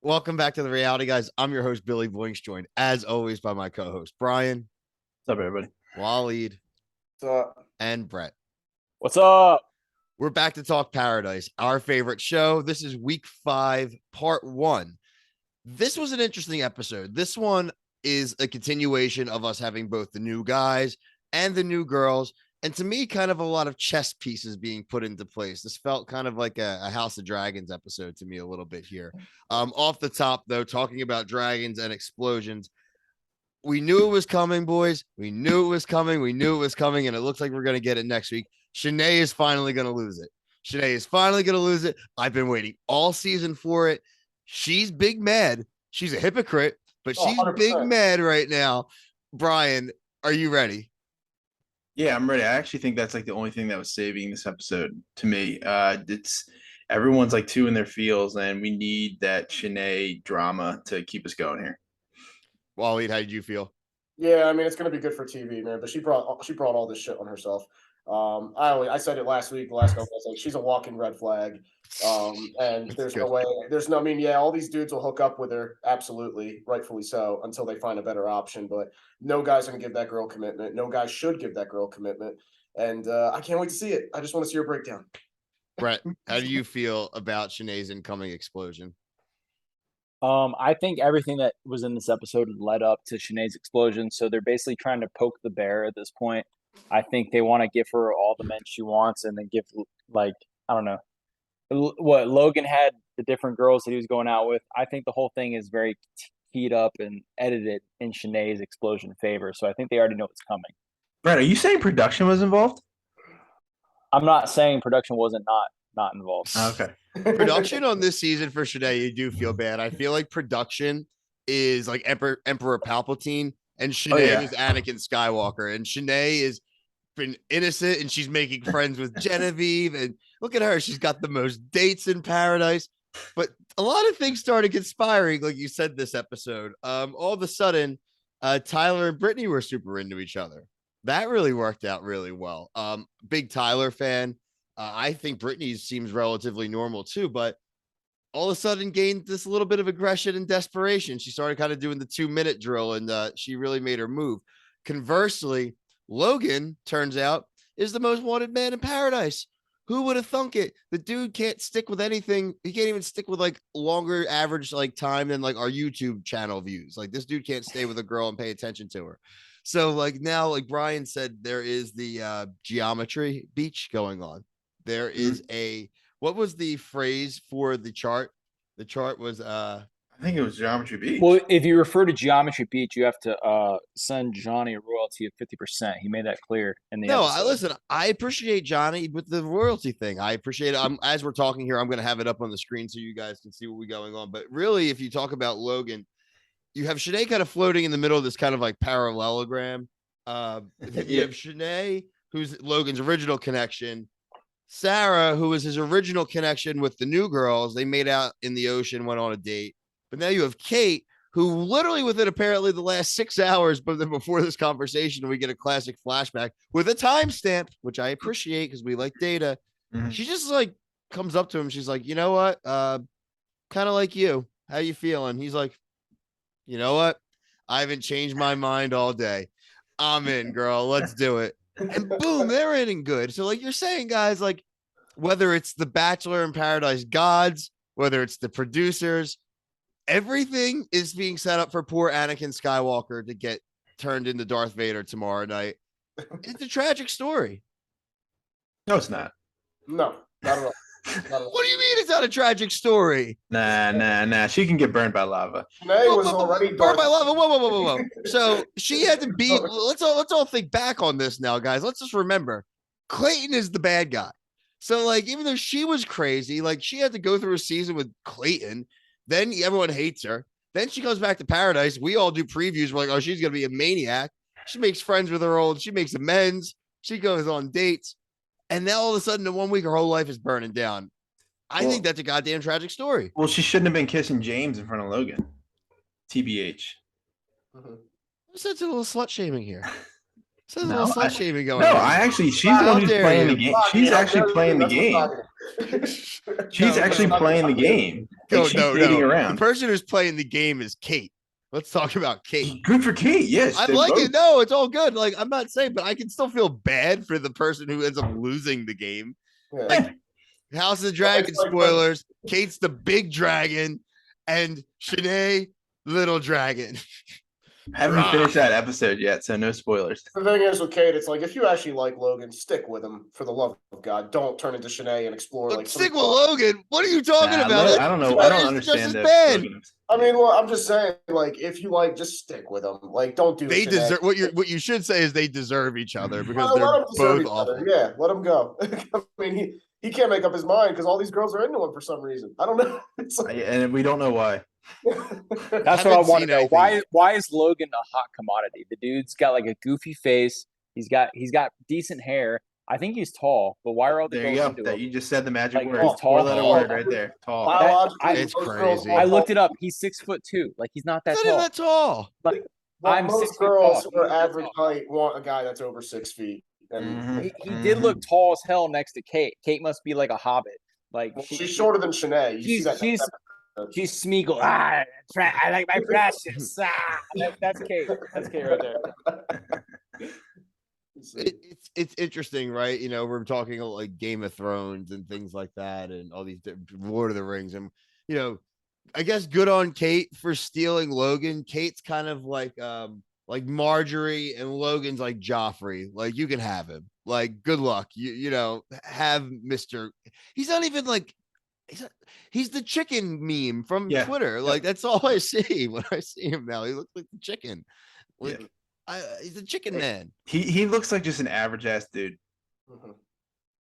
Welcome back to the Reality Guys. I'm your host, Billy Boinks, joined as always by my co-host, Brian, What's up, everybody? Waleed, So, and Brett. What's up? We're back to talk Paradise, our favorite show. This is week 5, part 1. This was an interesting episode. This one is a continuation of us having both the new guys and the new girls. And to me, kind of a lot of chess pieces being put into place. This felt kind of like a House of Dragons episode to me a little bit here. Off the top, though, talking about dragons and explosions, we knew it was coming, boys. We knew it was coming. We knew it was coming, and it looks like we're going to get it next week. Shanae is finally going to lose it. Shanae is finally going to lose it. I've been waiting all season for it. She's big mad. She's a hypocrite, but she's 100%. big mad right now. Brian, are you ready? Yeah, I'm ready. I actually think that's like the only thing that was saving this episode to me. It's everyone's like two in their feels, and we need that Shanae drama to keep us going here. Waleed, how did you feel? yeah, I mean, it's going to be good for TV, man. But she brought all this shit on herself. I said it last week. Last couple, I was like, she's a walking red flag. And there's no way. I mean, yeah, all these dudes will hook up with her, absolutely, rightfully so, until they find a better option. But no guy's going to give that girl commitment. No guy should give that girl commitment. And I can't wait to see it. I just want to see her breakdown. Brett, how do you feel about Shanae's incoming explosion? I think everything that was in this episode led up to Shanae's explosion. So they're basically trying to poke the bear at this point. I think they want to give her all the men she wants and then give, like, I don't know. What Logan had the different girls that he was going out with. I think the whole thing is very teed up and edited in Shanae's explosion favor. So I think they already know what's coming. Brett, are you saying production was involved? I'm not saying production wasn't not involved. Okay. Production on this season for Shanae, you do feel bad. I feel like production is like Emperor Palpatine, and Shanae is Anakin Skywalker, and Shanae is been innocent, and she's making friends with Genevieve, and look at her, she's got the most dates in Paradise. But a lot of things started conspiring, like you said this episode. All of a sudden, Tyler and Brittany were super into each other. That really worked out really well. Big Tyler fan. I think Brittany seems relatively normal too, but all of a sudden gained this little bit of aggression and desperation. She started kind of doing the 2-minute drill, and she really made her move. Conversely, Logan, turns out, is the most wanted man in Paradise. Who would have thunk it? The dude can't stick with anything. He can't even stick with like longer average like time than like our YouTube channel views. Like this dude can't stay with a girl and pay attention to her. So like now, like Brian said, there is the geometry beach going on. There is what was the phrase for the chart? The chart was I think it was Geometry Beach. Well, if you refer to Geometry Beach, you have to send Johnny a royalty of 50%. He made that clear in the episode. Listen, I appreciate Johnny with the royalty thing. I appreciate it. As we're talking here, I'm going to have it up on the screen so you guys can see what we're going on. But really, if you talk about Logan, you have Shanae kind of floating in the middle of this kind of like parallelogram. You have Shanae, who's Logan's original connection. Sarah, who was his original connection with the new girls. They made out in the ocean, went on a date. But now you have Kate, who literally within apparently the last 6 hours, but then before this conversation, we get a classic flashback with a timestamp, which I appreciate because we like data. Mm-hmm. She just like comes up to him. She's like, you know what? Kind of like you. How you feeling? He's like, you know what? I haven't changed my mind all day. I'm in, girl. Let's do it. And boom, they're in and good. So like you're saying, guys, like whether it's the Bachelor in Paradise gods, whether it's the producers, everything is being set up for poor Anakin Skywalker to get turned into Darth Vader tomorrow night. It's a tragic story. No, it's not. No, not at all. What do you mean it's not a tragic story? Nah. She can get burned by lava. Shanae was already burned by lava. Whoa. So she had to beat. Let's all think back on this now, guys. Let's just remember, Clayton is the bad guy. So like, even though she was crazy, like she had to go through a season with Clayton. Then everyone hates her. Then she goes back to Paradise. We all do previews. We're like, oh, she's gonna be a maniac. She makes friends with her she makes amends. She goes on dates. And now all of a sudden, in 1 week, her whole life is burning down. I think that's a goddamn tragic story. Well, she shouldn't have been kissing James in front of Logan. TBH. What's that little slut shaming here? There's a little slut shaming going on. No, I actually, she's the one who's playing the game. She's actually playing the game. She's actually playing the game. Go, she's no, dating no. around. The person who's playing the game is Kate. Let's talk about Kate. Good for Kate. Yes, I like it. No, it's all good. Like, I'm not saying, but I can still feel bad for the person who ends up losing the game. Yeah. Like, House of the Dragon It's like- spoilers. Kate's the big dragon, and Shanae, little dragon. Haven't finished that episode yet, so no spoilers. The thing is with Kate, it's like if you actually like Logan, stick with him for the love of God. Don't turn into Shanae and explore But like stick with some- Logan. What are you talking Nah, about? I don't know. I don't It's understand just that. as bad. I mean, well, I'm just saying, like, if you like, just stick with them. Like, don't do. They Shanae. deserve what you should say is they deserve each other because Let they're 'em deserve both each other. awful. Yeah, let him go. I mean, he can't make up his mind because all these girls are into him for some reason. I don't know. It's like, And we don't know why. That's what Haven't I want to seen know. anything Why is Logan a hot commodity? The dude's got like a goofy face. He's got decent hair. I think he's tall, but why are all the There you girls go. into That him? you just said the magic Like, word. he's tall. Four-letter Oh, word right there. Tall. biologically, It's most girls crazy. want I looked it up. He's 6'2". Like he's not that It's not even tall. that tall. But I'm most 6 feet girls tall. who are He's not average tall. height want a guy that's over 6 feet. And Mhm. He did look tall as hell next to Kate. Kate must be like a hobbit. Like well, she's shorter than Shanae. You see that? she's Smeagol. I like my precious. That's Kate. That's Kate right there. It's interesting, right? You know, we're talking like Game of Thrones and things like that, and all these Lord of the Rings, and you know, I guess good on Kate for stealing Logan. Kate's kind of like Marjorie, and Logan's like Joffrey. Like you can have him. Like good luck. You know, have Mister. He's not even like. He's the chicken meme from Yeah. Twitter. Like that's all I see when I see him now. He looks like the chicken. Like, he's a chicken man. He looks like just an average ass dude. Mhm.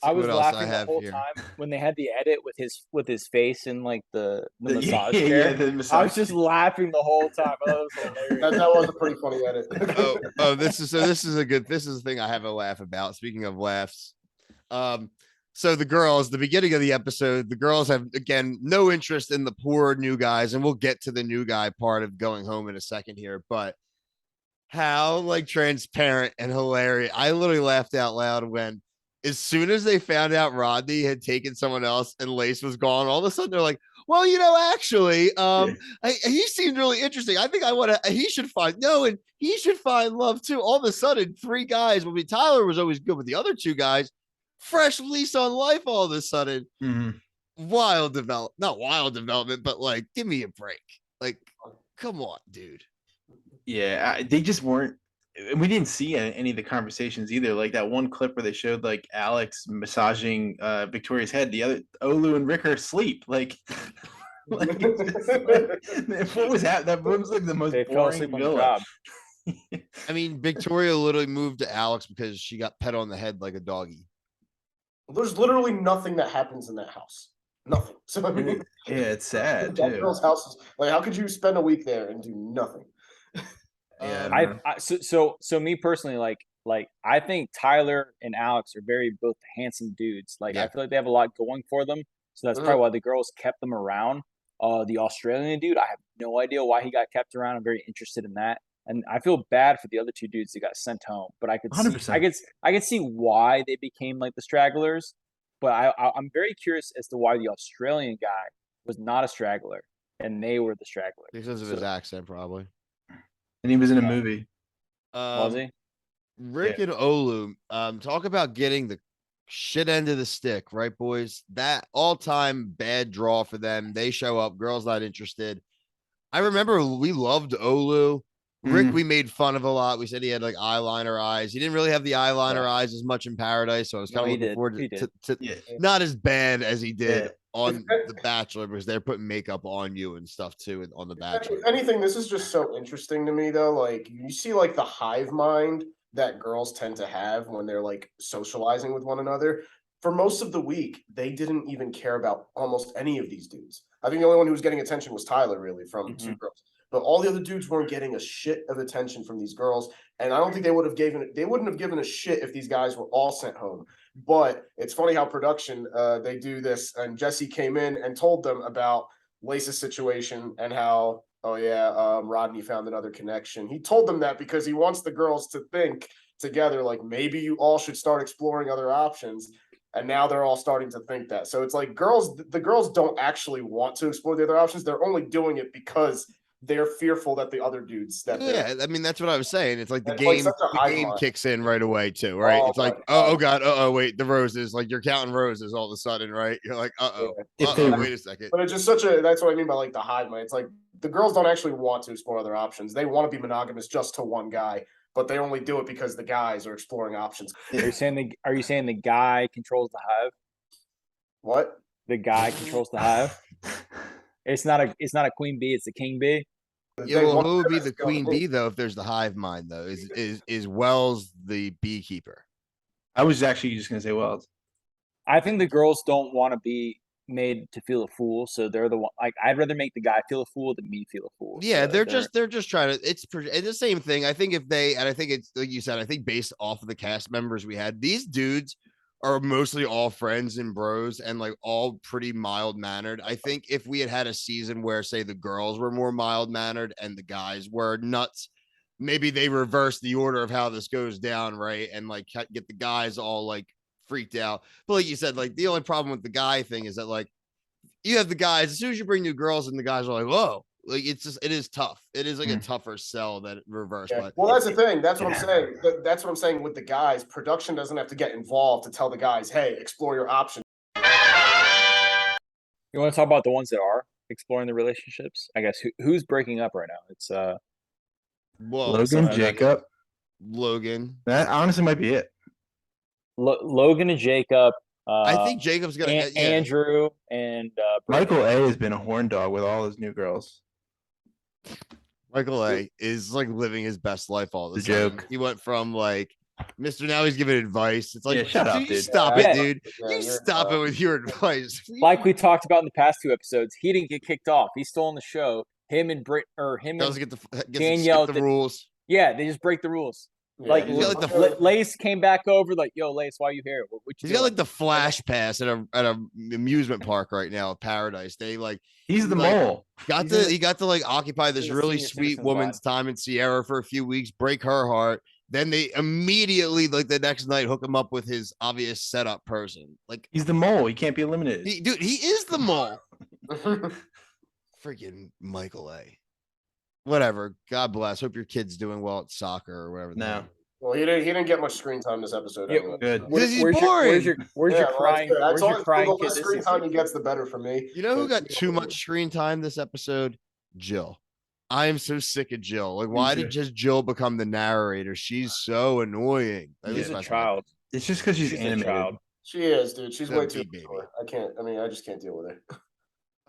I was What else I laughing the have whole here? time when they had the edit with his face in like the Yeah, massage yeah, chair. the I massage was just laughing the whole time. I thought it was hilarious. That was a pretty funny edit. This is the thing I have a laugh about. Speaking of laughs, so the girls, the beginning of the episode, the girls have again no interest in the poor new guys, and we'll get to the new guy part of going home in a second here, but how like transparent and hilarious. I literally laughed out loud when as soon as they found out Rodney had taken someone else and Lace was gone, all of a sudden they're like, well, you know, actually, he seemed really interesting. I think he should find love too. All of a sudden, three guys. I mean, Tyler was always good, with the other two guys, fresh lease on life all of a sudden. Mhm. Not wild development, but like, give me a break. Like, come on, dude. Yeah, they just weren't. We didn't see any of the conversations either. Like that one clip where they showed like Alex massaging Victoria's head. The other Olu and Rick are asleep. Like, what was that? That was like the most They fell boring asleep on the villa. job. I mean, Victoria literally moved to Alex because she got pet on the head like a doggy. There's literally nothing that happens in that house. Nothing. So I mean, Yeah, it's sad that too. girl's house is like, how could you spend a week there and do nothing? Yeah, So me personally, like I think Tyler and Alex are both handsome dudes. Like Yeah. I feel like they have a lot going for them. So that's probably why the girls kept them around. The Australian dude, I have no idea why he got kept around. I'm very interested in that. And I feel bad for the other two dudes that got sent home, but I could see, 100%. I could see why they became like the stragglers. But I'm very curious as to why the Australian guy was not a straggler and they were the stragglers. Because of his accent, probably. and he was in a movie. Was he? Rick and Olu, talk about getting the shit end of the stick, right, boys? That all-time bad draw for them. They show up, girls not interested. I remember we loved Olu. Rick, we made fun of a lot. We said he had like eyeliner eyes. He didn't really have the eyeliner eyes as much in Paradise, so I was kind of looking forward to not as bad as he did on The Bachelor, because they're putting makeup on you and stuff too on The Bachelor. If anything, this is just so interesting to me though. Like you see like the hive mind that girls tend to have when they're like socializing with one another. For most of the week, they didn't even care about almost any of these dudes. I think the only one who was getting attention was Tyler, really, from two girls. But all the other dudes weren't getting a shit of attention from these girls. And I don't think they wouldn't have given a shit if these guys were all sent home. But it's funny how production they do this. And Jesse came in and told them about Lace's situation and how, Rodney found another connection. He told them that because he wants the girls to think together, like maybe you all should start exploring other options. And now they're all starting to think that. So it's like the girls don't actually want to explore the other options. They're only doing it because they're fearful that the other dudes that Yeah, I mean that's what I was saying. It's like It's like such a the hive game mind. kicks in right away too, right? Oh It's my like, oh god, wait, the roses. Like you're counting roses all of a sudden, right? You're like, If they were- wait a second. But it's just that's what I mean by like the hive mind. It's like the girls don't actually want to explore other options. They want to be monogamous just to one guy, but they only do it because the guys are exploring options. Are you saying the guy controls the hive? What? The guy controls the hive. It's not a queen bee. It's a king bee. Yeah, They well, want who would be to the go queen in. bee though? If there's the hive mind though, is Wells the beekeeper? I was actually just gonna say Wells. I think the girls don't want to be made to feel a fool, so they're the one. Like, I'd rather make the guy feel a fool than me feel a fool. Yeah, So they're just trying to. It's the same thing. I think if they, and I think it's like you said. I think based off of the cast members we had, these dudes are mostly all friends and bros and like all pretty mild mannered. I think if we had a season where say the girls were more mild mannered and the guys were nuts, maybe they reverse the order of how this goes down, right? And like get the guys all like freaked out. But like you said, like the only problem with the guy thing is that like you have the guys, as soon as you bring new girls and the guys are like, whoa, like it is tough. It is like a tougher sell than reverse. Yeah. But Well, that's the thing. That's what I'm saying. That's what I'm saying with the guys. Production doesn't have to get involved to tell the guys, hey, explore your options. You want to talk about the ones that are exploring the relationships? I guess who's breaking up right now? It's well, Logan, Jacob. Logan. That honestly might be it. Logan and Jacob. I think Jacob's gonna Andrew and Michael A has been a horn dog with all his new girls. Michael A is like living his best life all the The time. joke. He went from like Mr. Now he's giving advice. It's like, Yeah, shut up, you dude. stop Yeah. it, dude. Yeah, You you're stop it with your advice. like we talked about in the past 2 episodes, he didn't get kicked off. He's still on the show. Him and Brit or him Doesn't and get the Danielle skip the rules. yeah, they just break the rules. Yeah, Like he's got, like, Lace came back over, like, yo, Lace, why you here? What you He's got doing? like the flash pass at a amusement park right now, Paradise. They like He's the like, mole. he got to like occupy this he's a really senior sweet citizens woman's time in Sierra for a few weeks, break her heart. Then they immediately like the next night hook him up with his obvious setup person. Like He's the mole. He can't be eliminated. he is the mole. Freaking Michael A. Whatever. God bless. Hope your kid's doing well at soccer or whatever. No. Well, he didn't get much screen time this episode. Yeah, Anyway. Good. Because he's where's boring. your crying? Where's your crying The kid less this screen season? time he gets, the better for me. You know who But- got too much screen time this episode? Jill. I am so sick of Jill. Like, why did just Jill become the narrator? She's so annoying. At least She's a my- child. It's just because she's She's a animated. child. She is, dude. She's That way too big baby. mature. I just can't deal with her.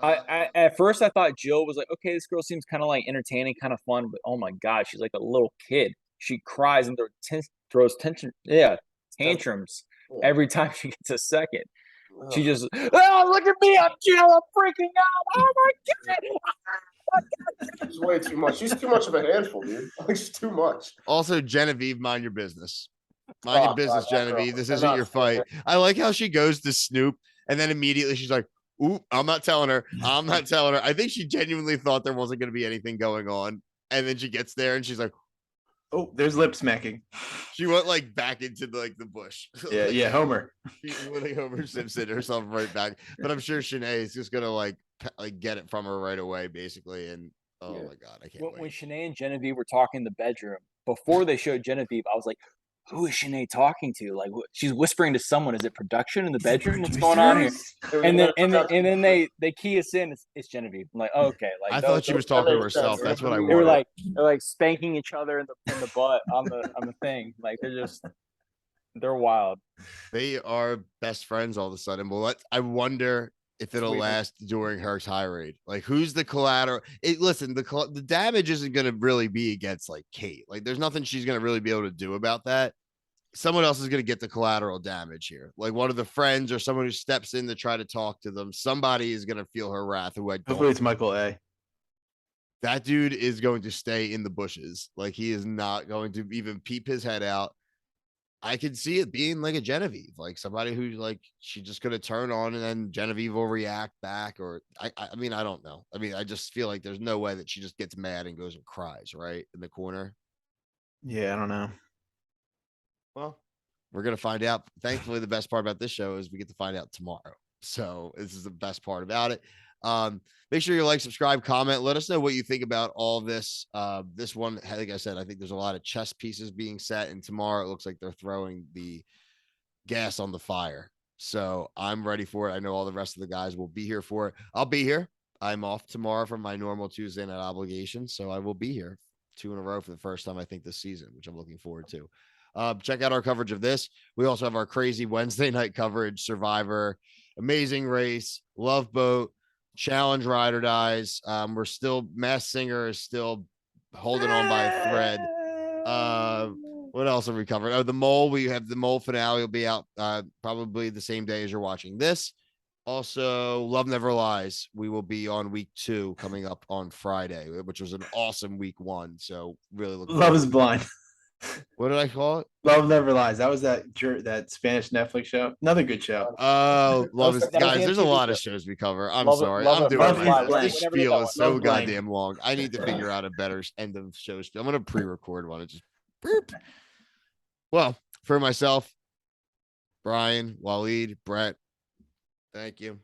I at first I thought Jill was like, okay, this girl seems kind of like entertaining, kind of fun, but oh my god, she's like a little kid. She cries and throws tantrums Yeah. every time she gets a second. Ugh. She just, oh, look at me, I'm Jill, I'm freaking out. Oh my god. She's way too much. She's too much of a handful, dude. Like she's too much. Also, Genevieve, mind your business. Mind Oh, your business, God, that girl. Genevieve. This I'm isn't not your saying fight. I like how she goes to Snoop and then immediately she's like, "Oop, I'm not telling her. I'm not telling her." I think she genuinely thought there wasn't going to be anything going on. And then she gets there and she's like, Oh, there's lip smacking. she went like back into the bush. Yeah, yeah, Homer. She went like Homer Simpson herself right back. But I'm sure Shanae is just gonna like get it from her right away, basically. And oh Yeah. my god, I can't When wait. Shanae and Genevieve were talking in the bedroom, before they showed Genevieve, I was like, who is Shanae talking to? Like, she's whispering to someone. Is it production in the bedroom? What's going on here? And then they key us in. It's Genevieve. I'm like, oh, okay. Like I thought she was talking to herself. That's what I they wanted. were like they're like spanking each other in the butt on the thing. Like they're wild. They are best friends all of a sudden. Well, I wonder if it'll Sweet. last during her tirade. Like, who's the collateral? Listen, the damage isn't going to really be against like Kate. Like, there's nothing she's going to really be able to do about that. Someone else is going to get the collateral damage here. Like one of the friends or someone who steps in to try to talk to them. Somebody is going to feel her wrath. Who I don't. Hopefully it's Michael A. That dude is going to stay in the bushes. Like he is not going to even peep his head out. I could see it being like a Genevieve, like somebody who's like she's just gonna turn on and then Genevieve will react back. Or I mean, I don't know. I mean, I just feel like there's no way that she just gets mad and goes and cries right in the corner. Yeah, I don't know. Well, We're going to find out. Thankfully, the best part about this show is we get to find out tomorrow. So this is the best part about it. Make sure you like, subscribe, comment. Let us know what you think about all this. This one, like I said, I think there's a lot of chess pieces being set, and tomorrow it looks like they're throwing the gas on the fire. So I'm ready for it. I know all the rest of the guys will be here for it. I'll be here. I'm off tomorrow from my normal Tuesday night obligation, so I will be here 2 in a row for the first time, I think, this season, which I'm looking forward to. Check out our coverage of this. We also have our crazy Wednesday night coverage, Survivor, Amazing Race, Love Boat, Challenge Ride or Dies. We're still, Masked Singer is still holding on by a thread. What else have we covered? Oh, the Mole. We have the Mole finale will be out probably the same day as you're watching this. Also, Love Never Lies. We will be on week 2 coming up on Friday, which was an awesome week 1. So really looking Love is Blind. What did I call it? Love Never Lies. That was that Spanish Netflix show. Another good show. Oh, Love is, That was guys. the There's a MTV lot of show. shows we cover. I'm Love- sorry. Love I'm it- doing Love my is best. Blank. This Whenever you spiel know is it. so Love Blank. goddamn long. I need to figure out a better end of shows. I'm gonna pre-record one. It's just boop. Well, for myself, Brian, Waleed, Brett, thank you.